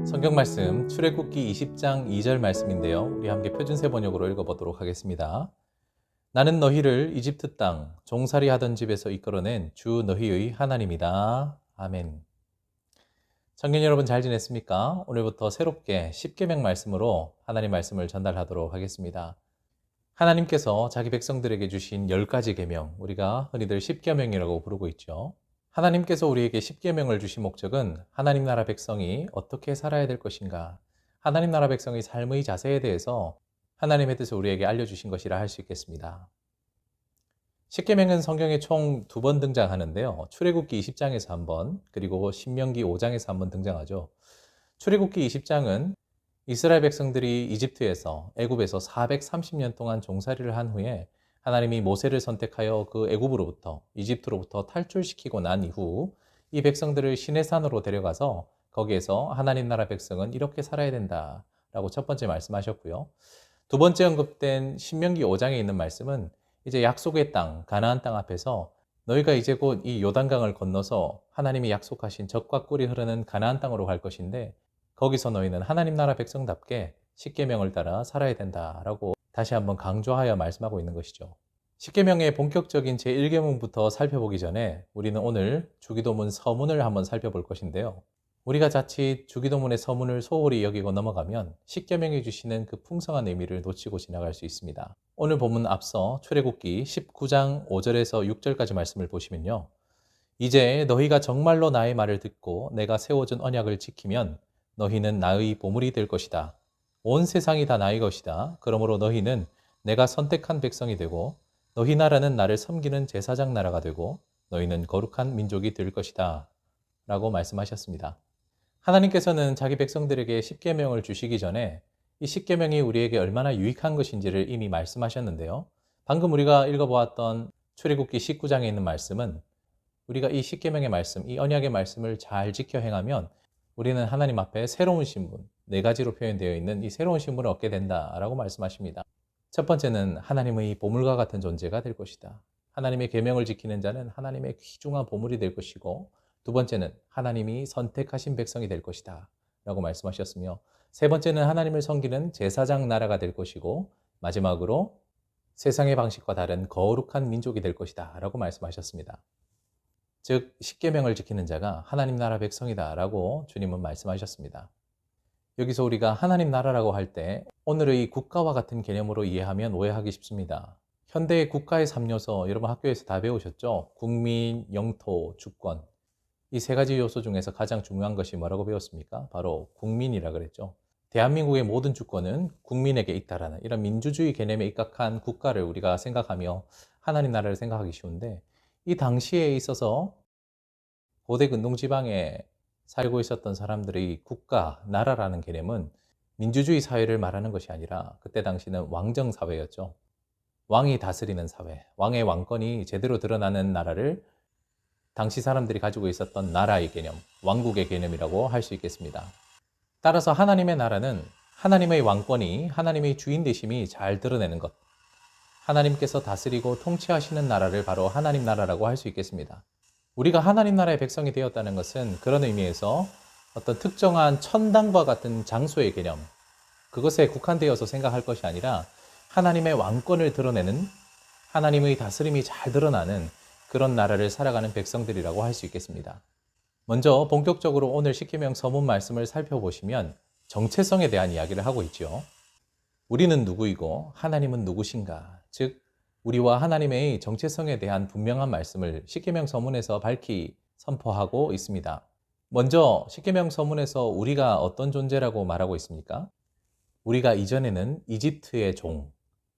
성경 말씀 출애굽기 20장 2절 말씀인데요. 우리 함께 표준세 번역으로 읽어보도록 하겠습니다. 나는 너희를 이집트 땅 종살이 하던 집에서 이끌어낸 주 너희의 하나님이다. 아멘. 청년 여러분 잘 지냈습니까? 오늘부터 새롭게 십계명 말씀으로 하나님 말씀을 전달하도록 하겠습니다. 하나님께서 자기 백성들에게 주신 10가지 계명, 우리가 흔히들 십계명이라고 부르고 있죠. 하나님께서 우리에게 십계명을 주신 목적은 하나님 나라 백성이 어떻게 살아야 될 것인가, 하나님 나라 백성의 삶의 자세에 대해서 하나님의 뜻을 우리에게 알려주신 것이라 할 수 있겠습니다. 십계명은 성경에 총 2번 등장하는데요. 출애굽기 20장에서 한 번, 그리고 신명기 5장에서 한 번 등장하죠. 출애굽기 20장은 이스라엘 백성들이 이집트에서 애굽에서 430년 동안 종살이를 한 후에 하나님이 모세를 선택하여 그 애굽으로부터 이집트로부터 탈출시키고 난 이후 이 백성들을 시내산으로 데려가서 거기에서 하나님 나라 백성은 이렇게 살아야 된다라고 첫 번째 말씀하셨고요. 두 번째 언급된 신명기 5장에 있는 말씀은 이제 약속의 땅, 가나안 땅 앞에서 너희가 이제 곧 이 요단강을 건너서 하나님이 약속하신 젖과 꿀이 흐르는 가나안 땅으로 갈 것인데 거기서 너희는 하나님 나라 백성답게 십계명을 따라 살아야 된다라고 다시 한번 강조하여 말씀하고 있는 것이죠. 십계명의 본격적인 제1계명부터 살펴보기 전에 우리는 오늘 주기도문 서문을 한번 살펴볼 것인데요. 우리가 자칫 주기도문의 서문을 소홀히 여기고 넘어가면 십계명이 주시는 그 풍성한 의미를 놓치고 지나갈 수 있습니다. 오늘 본문 앞서 출애굽기 19장 5절에서 6절까지 말씀을 보시면요. 이제 너희가 정말로 나의 말을 듣고 내가 세워준 언약을 지키면 너희는 나의 보물이 될 것이다. 온 세상이 다 나의 것이다. 그러므로 너희는 내가 선택한 백성이 되고 너희 나라는 나를 섬기는 제사장 나라가 되고 너희는 거룩한 민족이 될 것이다. 라고 말씀하셨습니다. 하나님께서는 자기 백성들에게 십계명을 주시기 전에 이 십계명이 우리에게 얼마나 유익한 것인지를 이미 말씀하셨는데요. 방금 우리가 읽어보았던 출애굽기 19장에 있는 말씀은 우리가 이 십계명의 말씀, 이 언약의 말씀을 잘 지켜 행하면 우리는 하나님 앞에 새로운 신분, 4가지로 표현되어 있는 이 새로운 신분을 얻게 된다라고 말씀하십니다. 첫 번째는 하나님의 보물과 같은 존재가 될 것이다. 하나님의 계명을 지키는 자는 하나님의 귀중한 보물이 될 것이고, 두 번째는 하나님이 선택하신 백성이 될 것이다 라고 말씀하셨으며, 세 번째는 하나님을 섬기는 제사장 나라가 될 것이고, 마지막으로 세상의 방식과 다른 거룩한 민족이 될 것이다 라고 말씀하셨습니다. 즉 십계명을 지키는 자가 하나님 나라 백성이다 라고 주님은 말씀하셨습니다. 여기서 우리가 하나님 나라라고 할 때 오늘의 국가와 같은 개념으로 이해하면 오해하기 쉽습니다. 현대의 국가의 3요소 여러분 학교에서 다 배우셨죠? 국민, 영토, 주권. 이 3가지 요소 중에서 가장 중요한 것이 뭐라고 배웠습니까? 바로 국민이라 그랬죠. 대한민국의 모든 주권은 국민에게 있다라는 이런 민주주의 개념에 입각한 국가를 우리가 생각하며 하나님 나라를 생각하기 쉬운데, 이 당시에 있어서 고대 근동지방에 살고 있었던 사람들의 국가, 나라라는 개념은 민주주의 사회를 말하는 것이 아니라 그때 당시는 왕정 사회였죠. 왕이 다스리는 사회, 왕의 왕권이 제대로 드러나는 나라를 당시 사람들이 가지고 있었던 나라의 개념, 왕국의 개념이라고 할 수 있겠습니다. 따라서 하나님의 나라는 하나님의 왕권이, 하나님의 주인 되심이 잘 드러내는 것, 하나님께서 다스리고 통치하시는 나라를 바로 하나님 나라라고 할 수 있겠습니다. 우리가 하나님 나라의 백성이 되었다는 것은 그런 의미에서 어떤 특정한 천당과 같은 장소의 개념, 그것에 국한되어서 생각할 것이 아니라 하나님의 왕권을 드러내는, 하나님의 다스림이 잘 드러나는 그런 나라를 살아가는 백성들이라고 할 수 있겠습니다. 먼저 본격적으로 오늘 십계명 서문 말씀을 살펴보시면 정체성에 대한 이야기를 하고 있죠. 우리는 누구이고 하나님은 누구신가? 즉 우리와 하나님의 정체성에 대한 분명한 말씀을 십계명 서문에서 밝히 선포하고 있습니다. 먼저 십계명 서문에서 우리가 어떤 존재라고 말하고 있습니까? 우리가 이전에는 이집트의 종,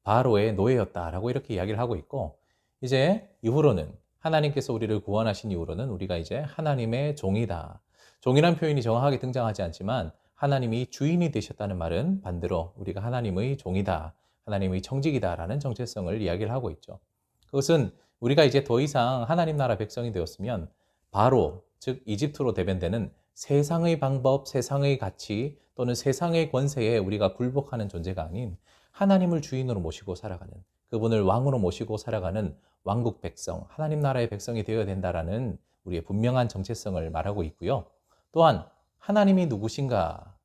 바로의 노예였다라고 이렇게 이야기를 하고 있고, 이제 이후로는 하나님께서 우리를 구원하신 이후로는 우리가 이제 하나님의 종이다. 종이란 표현이 정확하게 등장하지 않지만 하나님이 주인이 되셨다는 말은 반대로 우리가 하나님의 종이다, 하나님의 청직이다라는 정체성을 이야기를 하고 있죠. 그것은 우리가 이제 더 이상 하나님 나라 백성이 되었으면 바로, 즉 이집트로 대변되는 세상의 방법, 세상의 가치 또는 세상의 권세에 우리가 굴복하는 존재가 아닌 하나님을 주인으로 모시고 살아가는, 그분을 왕으로 모시고 살아가는 왕국 백성, 하나님 나라의 백성이 되어야 된다라는 우리의 분명한 정체성을 말하고 있고요. 또한 하나님이 누구신가?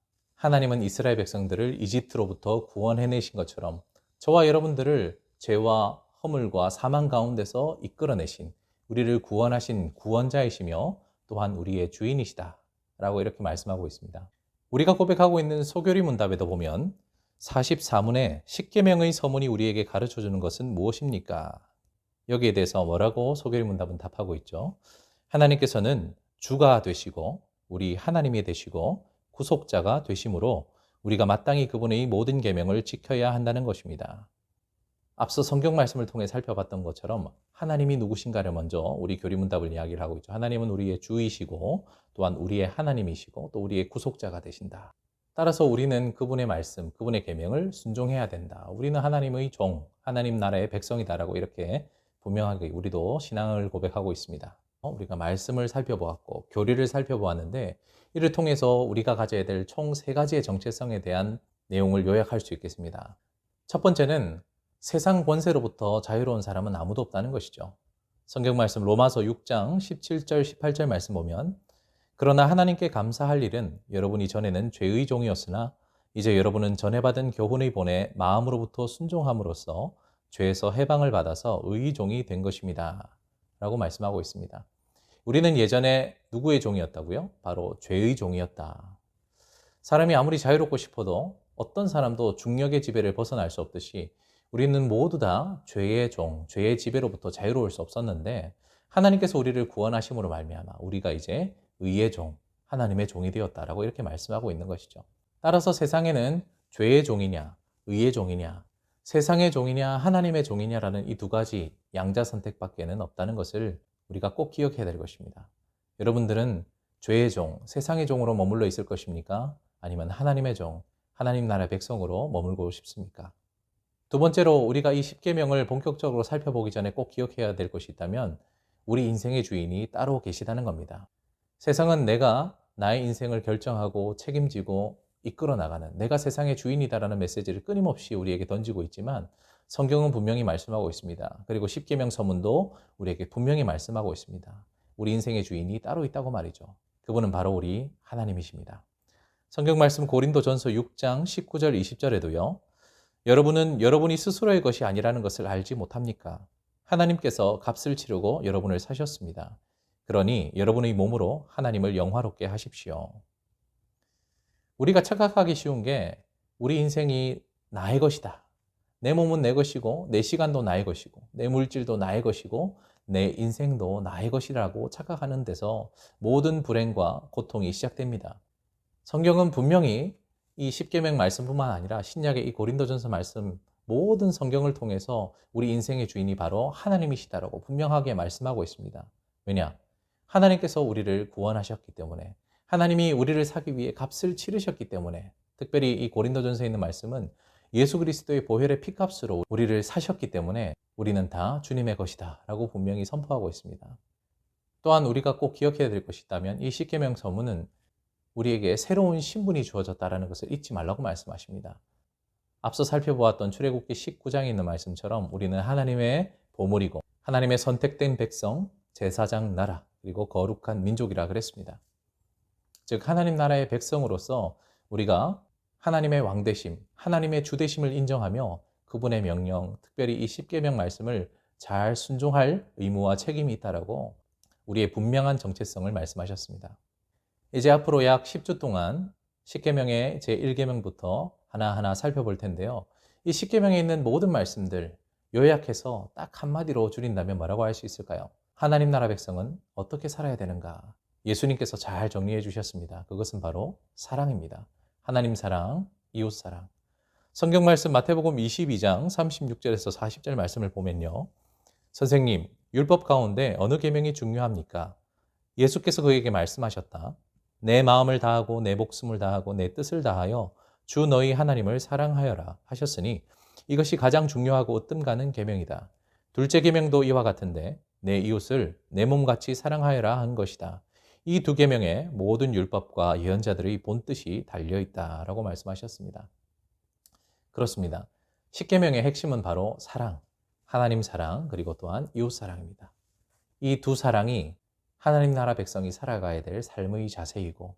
하나님은 이스라엘 백성들을 이집트로부터 구원해내신 것처럼 저와 여러분들을 죄와 허물과 사망 가운데서 이끌어내신, 우리를 구원하신 구원자이시며 또한 우리의 주인이시다 라고 이렇게 말씀하고 있습니다. 우리가 고백하고 있는 소교리 문답에도 보면 44문의 십계명의 서문이 우리에게 가르쳐주는 것은 무엇입니까? 여기에 대해서 뭐라고 소교리 문답은 답하고 있죠. 하나님께서는 주가 되시고 우리 하나님이 되시고 구속자가 되심으로 우리가 마땅히 그분의 모든 계명을 지켜야 한다는 것입니다. 앞서 성경 말씀을 통해 살펴봤던 것처럼 하나님이 누구신가를 먼저 우리 교리문답을 이야기를 하고 있죠. 하나님은 우리의 주이시고 또한 우리의 하나님이시고 또 우리의 구속자가 되신다. 따라서 우리는 그분의 말씀, 그분의 계명을 순종해야 된다. 우리는 하나님의 종, 하나님 나라의 백성이다라고 이렇게 분명하게 우리도 신앙을 고백하고 있습니다. 우리가 말씀을 살펴보았고 교리를 살펴보았는데 이를 통해서 우리가 가져야 될 총 3가지의 정체성에 대한 내용을 요약할 수 있겠습니다. 첫 번째는 세상 권세로부터 자유로운 사람은 아무도 없다는 것이죠. 성경 말씀 로마서 6장 17절 18절 말씀 보면 그러나 하나님께 감사할 일은 여러분이 전에는 죄의 종이었으나 이제 여러분은 전에 받은 교훈의 본에 마음으로부터 순종함으로써 죄에서 해방을 받아서 의의 종이 된 것입니다. 라고 말씀하고 있습니다. 우리는 예전에 누구의 종이었다고요? 바로 죄의 종이었다. 사람이 아무리 자유롭고 싶어도 어떤 사람도 중력의 지배를 벗어날 수 없듯이 우리는 모두 다 죄의 종, 죄의 지배로부터 자유로울 수 없었는데 하나님께서 우리를 구원하심으로 말미암아 우리가 이제 의의 종, 하나님의 종이 되었다라고 이렇게 말씀하고 있는 것이죠. 따라서 세상에는 죄의 종이냐, 의의 종이냐, 세상의 종이냐, 하나님의 종이냐라는 이 2가지 양자 선택밖에는 없다는 것을 우리가 꼭 기억해야 될 것입니다. 여러분들은 죄의 종, 세상의 종으로 머물러 있을 것입니까? 아니면 하나님의 종, 하나님 나라 백성으로 머물고 싶습니까? 두 번째로 우리가 이 십계명을 본격적으로 살펴보기 전에 꼭 기억해야 될 것이 있다면 우리 인생의 주인이 따로 계시다는 겁니다. 세상은 내가 나의 인생을 결정하고 책임지고 이끌어 나가는 내가 세상의 주인이다라는 메시지를 끊임없이 우리에게 던지고 있지만 성경은 분명히 말씀하고 있습니다. 그리고 십계명 서문도 우리에게 분명히 말씀하고 있습니다. 우리 인생의 주인이 따로 있다고 말이죠. 그분은 바로 우리 하나님이십니다. 성경 말씀 고린도전서 6장 19절 20절에도요. 여러분은 여러분이 스스로의 것이 아니라는 것을 알지 못합니까? 하나님께서 값을 치르고 여러분을 사셨습니다. 그러니 여러분의 몸으로 하나님을 영화롭게 하십시오. 우리가 착각하기 쉬운 게 우리 인생이 나의 것이다. 내 몸은 내 것이고 내 시간도 나의 것이고 내 물질도 나의 것이고 내 인생도 나의 것이라고 착각하는 데서 모든 불행과 고통이 시작됩니다. 성경은 분명히 이 십계명 말씀뿐만 아니라 신약의 이 고린도전서 말씀 모든 성경을 통해서 우리 인생의 주인이 바로 하나님이시다라고 분명하게 말씀하고 있습니다. 왜냐? 하나님께서 우리를 구원하셨기 때문에 하나님이 우리를 사기 위해 값을 치르셨기 때문에 특별히 이 고린도전서에 있는 말씀은 예수 그리스도의 보혈의 피값으로 우리를 사셨기 때문에 우리는 다 주님의 것이다 라고 분명히 선포하고 있습니다. 또한 우리가 꼭 기억해야 될 것이 있다면 이 십계명 서문은 우리에게 새로운 신분이 주어졌다는 것을 잊지 말라고 말씀하십니다. 앞서 살펴보았던 출애굽기 19장에 있는 말씀처럼 우리는 하나님의 보물이고 하나님의 선택된 백성, 제사장 나라, 그리고 거룩한 민족이라 그랬습니다. 즉 하나님 나라의 백성으로서 우리가 하나님의 왕되심, 하나님의 주되심을 인정하며 그분의 명령, 특별히 이 십계명 말씀을 잘 순종할 의무와 책임이 있다라고 우리의 분명한 정체성을 말씀하셨습니다. 이제 앞으로 약 10주 동안 십계명의 제1계명부터 하나하나 살펴볼 텐데요. 이 십계명에 있는 모든 말씀들 요약해서 딱 한마디로 줄인다면 뭐라고 할 수 있을까요? 하나님 나라 백성은 어떻게 살아야 되는가? 예수님께서 잘 정리해 주셨습니다. 그것은 바로 사랑입니다. 하나님 사랑, 이웃 사랑. 성경 말씀 마태복음 22장 36절에서 40절 말씀을 보면요. 선생님, 율법 가운데 어느 계명이 중요합니까? 예수께서 그에게 말씀하셨다. 내 마음을 다하고 내 목숨을 다하고 내 뜻을 다하여 주 너희 하나님을 사랑하여라 하셨으니 이것이 가장 중요하고 으뜸 가는 계명이다. 둘째 계명도 이와 같은데 내 이웃을 내 몸같이 사랑하여라 한 것이다. 이 2계명에 모든 율법과 예언자들의 본뜻이 달려있다라고 말씀하셨습니다. 그렇습니다. 10계명의 핵심은 바로 사랑, 하나님 사랑, 그리고 또한 이웃 사랑입니다. 이 2 사랑이 하나님 나라 백성이 살아가야 될 삶의 자세이고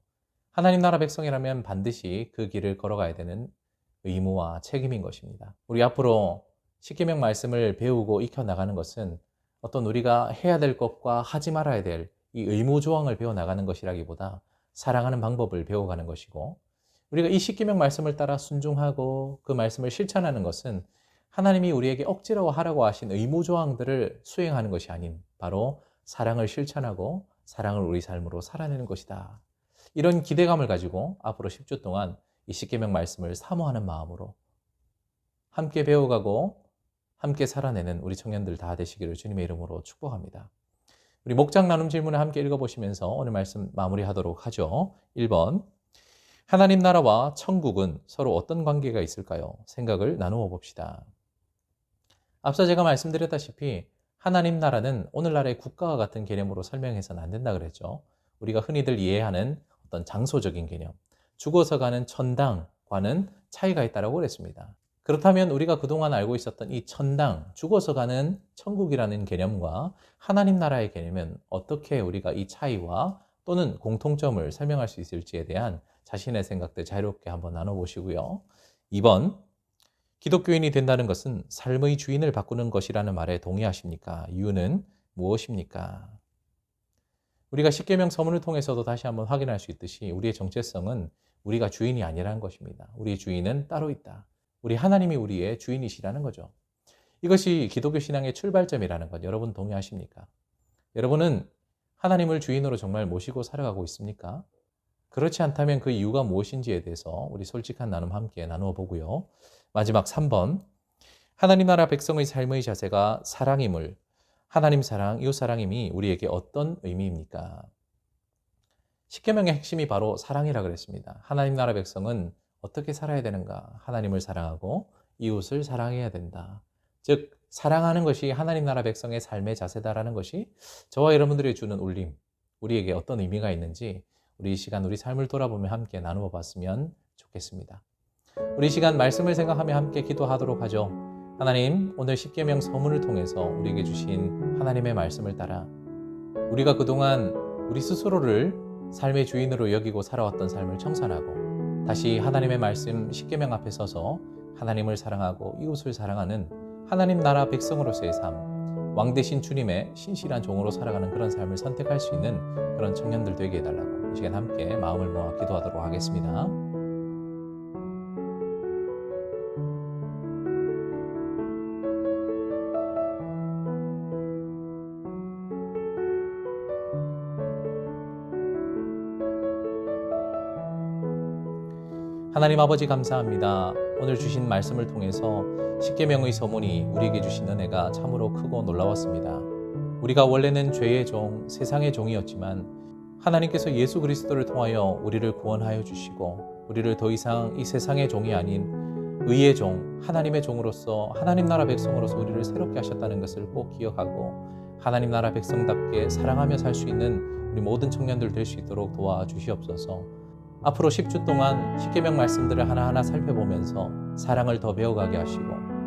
하나님 나라 백성이라면 반드시 그 길을 걸어가야 되는 의무와 책임인 것입니다. 우리 앞으로 십계명 말씀을 배우고 익혀나가는 것은 어떤 우리가 해야 될 것과 하지 말아야 될 이 의무 조항을 배워나가는 것이라기보다 사랑하는 방법을 배워가는 것이고, 우리가 이 십계명 말씀을 따라 순종하고 그 말씀을 실천하는 것은 하나님이 우리에게 억지로 하라고 하신 의무 조항들을 수행하는 것이 아닌 바로 사랑을 실천하고 사랑을 우리 삶으로 살아내는 것이다. 이런 기대감을 가지고 앞으로 10주 동안 이 십계명 말씀을 사모하는 마음으로 함께 배워가고 함께 살아내는 우리 청년들 다 되시기를 주님의 이름으로 축복합니다. 우리 목장 나눔 질문을 함께 읽어보시면서 오늘 말씀 마무리하도록 하죠. 1번, 하나님 나라와 천국은 서로 어떤 관계가 있을까요? 생각을 나누어 봅시다. 앞서 제가 말씀드렸다시피 하나님 나라는 오늘날의 국가와 같은 개념으로 설명해서는 안 된다 그랬죠. 우리가 흔히들 이해하는 어떤 장소적인 개념, 죽어서 가는 천당과는 차이가 있다고 그랬습니다. 그렇다면 우리가 그동안 알고 있었던 이 천당, 죽어서 가는 천국이라는 개념과 하나님 나라의 개념은 어떻게 우리가 이 차이와 또는 공통점을 설명할 수 있을지에 대한 자신의 생각들 자유롭게 한번 나눠보시고요. 2번, 기독교인이 된다는 것은 삶의 주인을 바꾸는 것이라는 말에 동의하십니까? 이유는 무엇입니까? 우리가 십계명 서문을 통해서도 다시 한번 확인할 수 있듯이 우리의 정체성은 우리가 주인이 아니라는 것입니다. 우리의 주인은 따로 있다. 우리 하나님이 우리의 주인이시라는 거죠. 이것이 기독교 신앙의 출발점이라는 것 여러분 동의하십니까? 여러분은 하나님을 주인으로 정말 모시고 살아가고 있습니까? 그렇지 않다면 그 이유가 무엇인지에 대해서 우리 솔직한 나눔 함께 나누어 보고요. 마지막 3번, 하나님 나라 백성의 삶의 자세가 사랑임을, 하나님 사랑, 이웃 사랑임이 우리에게 어떤 의미입니까? 십계명의 핵심이 바로 사랑이라 그랬습니다. 하나님 나라 백성은 어떻게 살아야 되는가? 하나님을 사랑하고 이웃을 사랑해야 된다. 즉 사랑하는 것이 하나님 나라 백성의 삶의 자세다라는 것이 저와 여러분들이 주는 울림, 우리에게 어떤 의미가 있는지 우리 이 시간 우리 삶을 돌아보며 함께 나누어 봤으면 좋겠습니다. 우리 이 시간 말씀을 생각하며 함께 기도하도록 하죠. 하나님, 오늘 십계명 서문을 통해서 우리에게 주신 하나님의 말씀을 따라 우리가 그동안 우리 스스로를 삶의 주인으로 여기고 살아왔던 삶을 청산하고 다시 하나님의 말씀 십계명 앞에 서서 하나님을 사랑하고 이웃을 사랑하는 하나님 나라 백성으로서의 삶, 왕 대신 주님의 신실한 종으로 살아가는 그런 삶을 선택할 수 있는 그런 청년들 되게 해달라고 이 시간 함께 마음을 모아 기도하도록 하겠습니다. 하나님 아버지 감사합니다. 오늘 주신 말씀을 통해서 십계명의 서문이 우리에게 주신 은혜가 참으로 크고 놀라웠습니다. 우리가 원래는 죄의 종, 세상의 종이었지만 하나님께서 예수 그리스도를 통하여 우리를 구원하여 주시고 우리를 더 이상 이 세상의 종이 아닌 의의 종, 하나님의 종으로서 하나님 나라 백성으로서 우리를 새롭게 하셨다는 것을 꼭 기억하고 하나님 나라 백성답게 사랑하며 살 수 있는 우리 모든 청년들 될 수 있도록 도와주시옵소서. 앞으로 10주 동안 십계명 말씀들을 하나하나 살펴보면서 사랑을 더 배워가게 하시고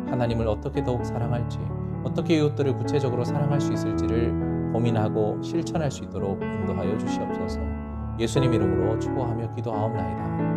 하나님을 어떻게 더욱 사랑할지, 어떻게 이웃들을 구체적으로 사랑할 수 있을지를 고민하고 실천할 수 있도록 인도하여 주시옵소서. 예수님 이름으로 축복하며 기도하옵나이다.